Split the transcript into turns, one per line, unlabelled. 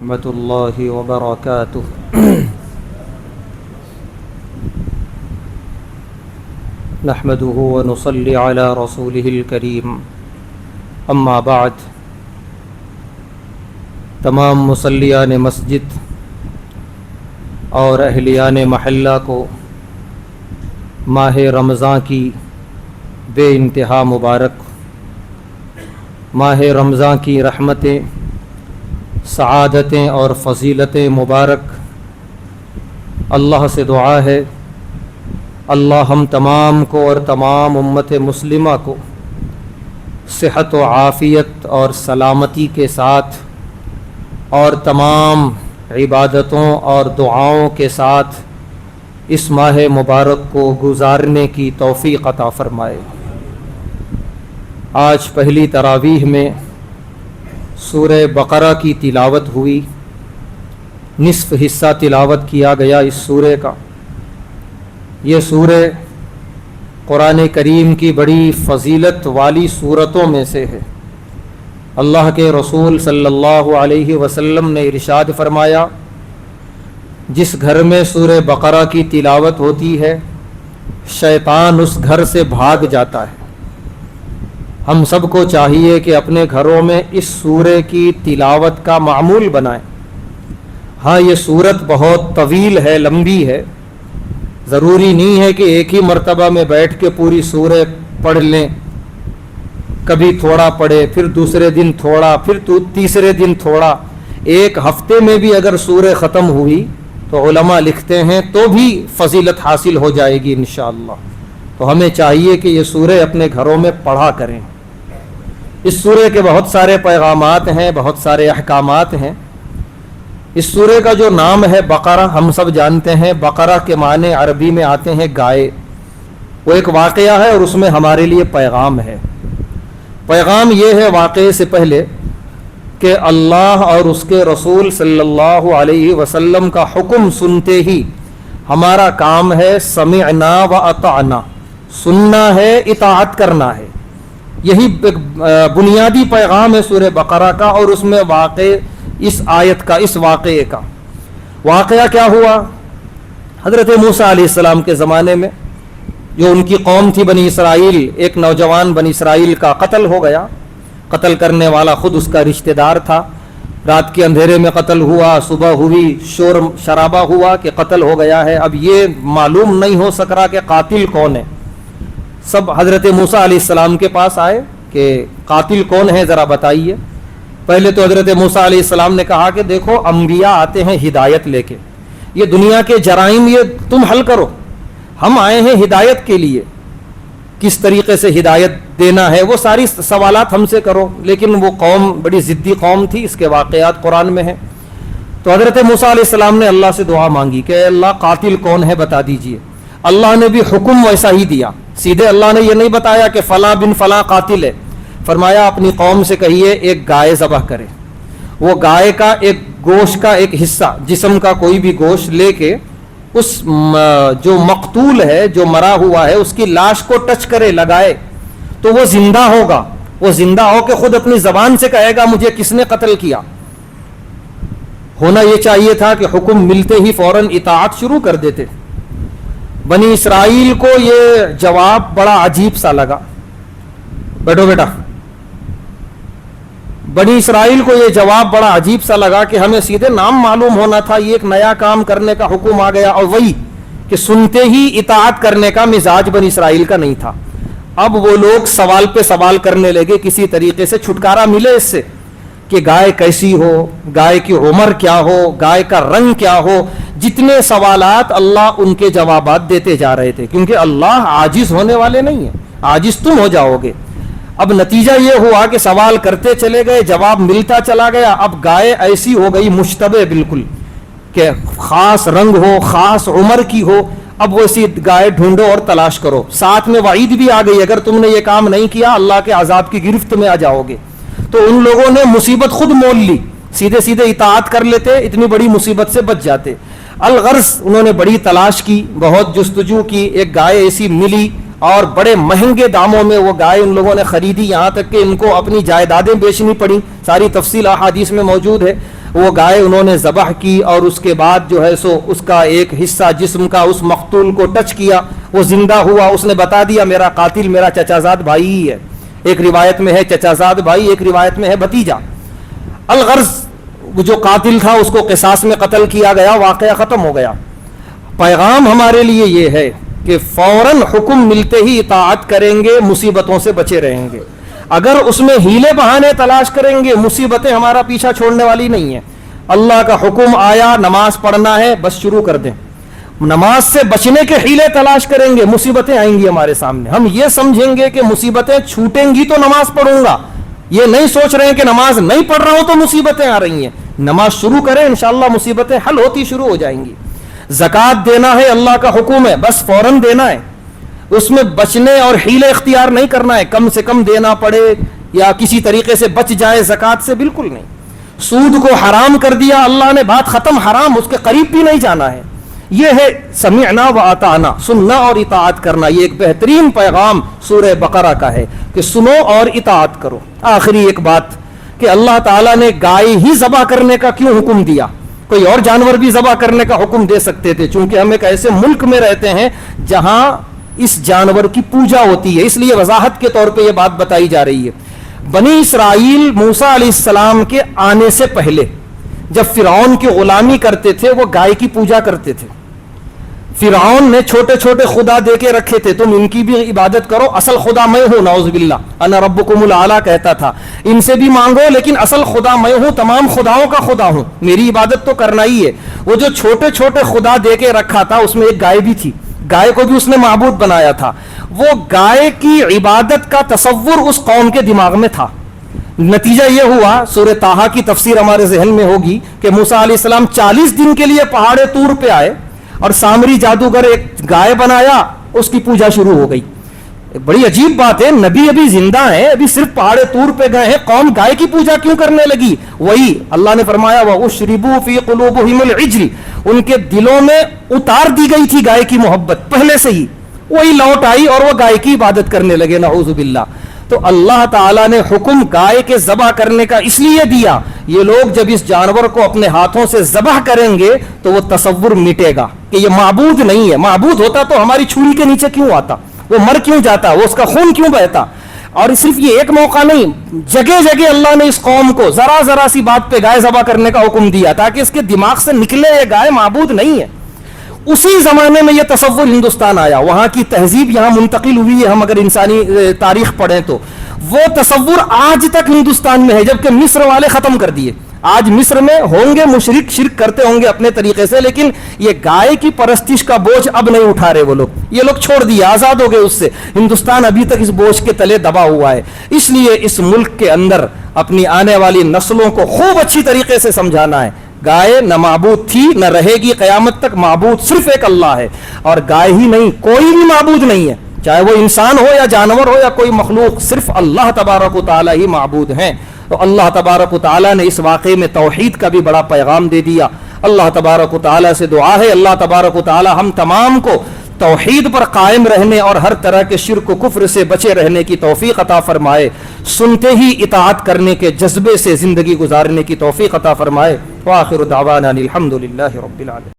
ورحمۃ اللہ وبرکاتہ۔ نحمده ونصلی علی رسوله الکریم، اما بعد۔ تمام مصلیان مسجد اور اہلیان محلہ کو ماہ رمضان کی بے انتہا مبارک، ماہ رمضان کی رحمتیں، سعادتیں اور فضیلتیں مبارک۔ اللہ سے دعا ہے اللہ ہم تمام کو اور تمام امت مسلمہ کو صحت و عافیت اور سلامتی کے ساتھ اور تمام عبادتوں اور دعاؤں کے ساتھ اس ماہ مبارک کو گزارنے کی توفیق عطا فرمائے۔ آج پہلی تراویح میں سورہ بقرہ کی تلاوت ہوئی، نصف حصہ تلاوت کیا گیا اس سورہ کا۔ یہ سورہ قرآن کریم کی بڑی فضیلت والی سورتوں میں سے ہے۔ اللہ کے رسول صلی اللہ علیہ وسلم نے ارشاد فرمایا، جس گھر میں سورہ بقرہ کی تلاوت ہوتی ہے شیطان اس گھر سے بھاگ جاتا ہے۔ ہم سب کو چاہیے کہ اپنے گھروں میں اس سورہ کی تلاوت کا معمول بنائیں۔ ہاں، یہ سورت بہت طویل ہے، لمبی ہے، ضروری نہیں ہے کہ ایک ہی مرتبہ میں بیٹھ کے پوری سورہ پڑھ لیں۔ کبھی تھوڑا پڑھے، پھر دوسرے دن تھوڑا، پھر تیسرے دن تھوڑا۔ ایک ہفتے میں بھی اگر سورہ ختم ہوئی تو علماء لکھتے ہیں تو بھی فضیلت حاصل ہو جائے گی انشاءاللہ۔ تو ہمیں چاہیے کہ یہ سورہ اپنے گھروں میں پڑھا کریں۔ اس سورہ کے بہت سارے پیغامات ہیں، بہت سارے احکامات ہیں۔ اس سورہ کا جو نام ہے بقرہ، ہم سب جانتے ہیں بقرہ کے معنی عربی میں آتے ہیں گائے۔ وہ ایک واقعہ ہے اور اس میں ہمارے لیے پیغام ہے۔ پیغام یہ ہے واقعے سے پہلے کہ اللہ اور اس کے رسول صلی اللہ علیہ وسلم کا حکم سنتے ہی ہمارا کام ہے سمعنا و اطعنا، سننا ہے، اطاعت کرنا ہے۔ یہی بنیادی پیغام ہے سورہ بقرہ کا، اور اس میں واقع اس آیت کا، اس واقعے کا واقعہ کیا ہوا؟ حضرت موسیٰ علیہ السلام کے زمانے میں جو ان کی قوم تھی بنی اسرائیل، ایک نوجوان بنی اسرائیل کا قتل ہو گیا۔ قتل کرنے والا خود اس کا رشتہ دار تھا۔ رات کے اندھیرے میں قتل ہوا، صبح ہوئی، شور شرابہ ہوا کہ قتل ہو گیا ہے۔ اب یہ معلوم نہیں ہو سک رہا کہ قاتل کون ہے۔ سب حضرت موسیٰ علیہ السلام کے پاس آئے کہ قاتل کون ہے ذرا بتائیے۔ پہلے تو حضرت موسیٰ علیہ السلام نے کہا کہ دیکھو، انبیاء آتے ہیں ہدایت لے کے، یہ دنیا کے جرائم یہ تم حل کرو، ہم آئے ہیں ہدایت کے لیے، کس طریقے سے ہدایت دینا ہے وہ ساری سوالات ہم سے کرو۔ لیکن وہ قوم بڑی ضدی قوم تھی، اس کے واقعات قرآن میں ہیں۔ تو حضرت موسیٰ علیہ السلام نے اللہ سے دعا مانگی کہ اے اللہ قاتل کون ہے بتا دیجئے۔ اللہ نے بھی حکم ویسا ہی دیا، سیدھے اللہ نے یہ نہیں بتایا کہ فلاں بن فلاں قاتل ہے، فرمایا اپنی قوم سے کہیے ایک گائے ذبح کرے۔ وہ گائے کا ایک گوشت کا ایک حصہ، جسم کا کوئی بھی گوشت لے کے اس جو مقتول ہے، جو مرا ہوا ہے، اس کی لاش کو ٹچ کرے، لگائے تو وہ زندہ ہوگا۔ وہ زندہ ہو کے خود اپنی زبان سے کہے گا مجھے کس نے قتل کیا۔ ہونا یہ چاہیے تھا کہ حکم ملتے ہی فوراً اطاعت شروع کر دیتے۔ بنی اسرائیل کو یہ جواب بڑا عجیب سا لگا۔ بیٹھو بیٹا۔ بنی اسرائیل کو یہ جواب بڑا عجیب سا لگا کہ ہمیں سیدھے نام معلوم ہونا تھا، یہ ایک نیا کام کرنے کا حکم آ گیا، اور وہی کہ سنتے ہی اطاعت کرنے کا مزاج بنی اسرائیل کا نہیں تھا۔ اب وہ لوگ سوال پہ سوال کرنے لگے، کسی طریقے سے چھٹکارا ملے اس سے کہ گائے کیسی ہو، گائے کی عمر کیا ہو، گائے کا رنگ کیا ہو۔ جتنے سوالات اللہ ان کے جوابات دیتے جا رہے تھے، کیونکہ اللہ عاجز ہونے والے نہیں ہیں، عاجز تم ہو جاؤ گے۔ اب نتیجہ یہ ہوا کہ سوال کرتے چلے گئے، جواب ملتا چلا گیا۔ اب گائے ایسی ہو گئی مشتبہ بالکل کہ خاص رنگ ہو، خاص عمر کی ہو۔ اب ویسی گائے ڈھونڈو اور تلاش کرو۔ ساتھ میں وعید بھی آ گئی، اگر تم نے یہ کام نہیں کیا اللہ کے عذاب کی گرفت میں آ جاؤ گے۔ تو ان لوگوں نے مصیبت خود مول لی، سیدھے سیدھے اطاعت کر لیتے، اتنی بڑی مصیبت سے بچ جاتے۔ الغرض انہوں نے بڑی تلاش کی، بہت جستجو کی، ایک گائے ایسی ملی اور بڑے مہنگے داموں میں وہ گائے ان لوگوں نے خریدی، یہاں تک کہ ان کو اپنی جائیدادیں بیچنی پڑی۔ ساری تفصیل احادیث میں موجود ہے۔ وہ گائے انہوں نے ذبح کی اور اس کے بعد جو ہے سو اس کا ایک حصہ جسم کا اس مقتول کو ٹچ کیا, وہ زندہ ہوا, اس نے بتا دیا میرا قاتل میرا چچا زاد بھائی ہی ہے. ایک روایت میں ہے چچا زاد بھائی, ایک روایت میں ہے بھتیجا. الغرض جو قاتل تھا اس کو قصاص میں قتل کیا گیا, واقعہ ختم ہو گیا. پیغام ہمارے لیے یہ ہے کہ فوراً حکم ملتے ہی اطاعت کریں گے, مصیبتوں سے بچے رہیں گے. اگر اس میں ہیلے بہانے تلاش کریں گے مصیبتیں ہمارا پیچھا چھوڑنے والی نہیں ہیں. اللہ کا حکم آیا نماز پڑھنا ہے, بس شروع کر دیں. نماز سے بچنے کے ہیلے تلاش کریں گے, مصیبتیں آئیں گی ہمارے سامنے. ہم یہ سمجھیں گے کہ مصیبتیں چھوٹیں گی تو نماز پڑھوں گا, یہ نہیں سوچ رہے ہیں کہ نماز نہیں پڑھ رہا ہوں تو مصیبتیں آ رہی ہیں. نماز شروع کریں, انشاءاللہ مصیبتیں حل ہوتی شروع ہو جائیں گی. زکوٰۃ دینا ہے, اللہ کا حکم ہے, بس فوراً دینا ہے. اس میں بچنے اور حیلے اختیار نہیں کرنا ہے, کم سے کم دینا پڑے یا کسی طریقے سے بچ جائے زکوٰۃ سے, بالکل نہیں. سود کو حرام کر دیا اللہ نے, بات ختم, حرام, اس کے قریب بھی نہیں جانا ہے. یہ ہے سمعنا و اطعنا, سننا اور اطاعت کرنا. یہ ایک بہترین پیغام سورہ بقرہ کا ہے کہ سنو اور اطاعت کرو. آخری ایک بات کہ اللہ تعالیٰ نے گائے ہی ذبح کرنے کا کیوں حکم دیا؟ کوئی اور جانور بھی ذبح کرنے کا حکم دے سکتے تھے, چونکہ ہم ایک ایسے ملک میں رہتے ہیں جہاں اس جانور کی پوجا ہوتی ہے, اس لیے وضاحت کے طور پہ یہ بات بتائی جا رہی ہے. بنی اسرائیل موسیٰ علیہ السلام کے آنے سے پہلے جب فرعون کی غلامی کرتے تھے وہ گائے کی پوجا کرتے تھے. فرعون نے چھوٹے چھوٹے خدا دے کے رکھے تھے, تم ان کی بھی عبادت کرو, اصل خدا میں ہوں, نعوذ باللہ, انا ربکم الاعلی کہتا تھا. ان سے بھی مانگو لیکن اصل خدا میں ہوں, تمام خداؤں کا خدا ہوں, میری عبادت تو کرنا ہی ہے. وہ جو چھوٹے چھوٹے خدا دے کے رکھا تھا اس میں ایک گائے بھی تھی, گائے کو بھی اس نے معبود بنایا تھا. وہ گائے کی عبادت کا تصور اس قوم کے دماغ میں تھا. نتیجہ یہ ہوا, سورہ طٰہٰ کی تفسیر ہمارے ذہن میں ہوگی کہ موسیٰ علیہ السلام 40 دن کے لیے پہاڑ طور پہ آئے اور سامری جادوگر ایک گائے بنایا, اس کی پوجا شروع ہو گئی. بڑی عجیب بات ہے, نبی ابھی زندہ ہیں, ابھی صرف پہاڑ طور پہ گئے ہیں, قوم گائے کی پوجا کیوں کرنے لگی؟ وہی اللہ نے فرمایا وَأُشْرِبُوا فِي قُلُوبِهِمُ الْعِجْلِ, ان کے دلوں میں اتار دی گئی تھی گائے کی محبت پہلے سے ہی, وہی لوٹ آئی اور وہ گائے کی عبادت کرنے لگے, نعوذ باللہ. تو اللہ تعالیٰ نے حکم گائے کے ذبح کرنے کا اس لیے دیا, یہ لوگ جب اس جانور کو اپنے ہاتھوں سے ذبح کریں گے تو وہ تصور مٹے گا کہ یہ معبود نہیں ہے. معبود ہوتا تو ہماری چھری کے نیچے کیوں آتا, وہ مر کیوں جاتا, وہ اس کا خون کیوں بہتا. اور صرف یہ ایک موقع نہیں, جگہ جگہ اللہ نے اس قوم کو ذرا ذرا سی بات پہ گائے ذبح کرنے کا حکم دیا تاکہ اس کے دماغ سے نکلے یہ گائے معبود نہیں ہے. اسی زمانے میں یہ تصور ہندوستان آیا, وہاں کی تہذیب یہاں منتقل ہوئی ہے. ہم اگر انسانی تاریخ پڑھیں تو وہ تصور آج تک ہندوستان میں ہے, جبکہ مصر والے ختم کر دیے. آج مصر میں ہوں گے مشرک, شرک کرتے ہوں گے اپنے طریقے سے, لیکن یہ گائے کی پرستش کا بوجھ اب نہیں اٹھا رہے وہ لوگ, یہ لوگ چھوڑ دیے, آزاد ہو گئے اس سے. ہندوستان ابھی تک اس بوجھ کے تلے دبا ہوا ہے. اس لیے اس ملک کے اندر اپنی آنے والی نسلوں کو خوب اچھی طریقے سے سمجھانا ہے, گائے نہ معبود تھی نہ رہے گی قیامت تک, معبود صرف ایک اللہ ہے. اور گائے ہی نہیں, کوئی بھی معبود نہیں ہے, چاہے وہ انسان ہو یا جانور ہو یا کوئی مخلوق, صرف اللہ تبارک و تعالی ہی معبود ہیں. تو اللہ تبارک و تعالی نے اس واقعے میں توحید کا بھی بڑا پیغام دے دیا. اللہ تبارک و تعالی سے دعا ہے اللہ تبارک و تعالی ہم تمام کو توحید پر قائم رہنے اور ہر طرح کے شرک و کفر سے بچے رہنے کی توفیق عطا فرمائے, سنتے ہی اطاعت کرنے کے جذبے سے زندگی گزارنے کی توفیق عطا فرمائے. وآخر دعوانا الحمد للہ رب العالمین.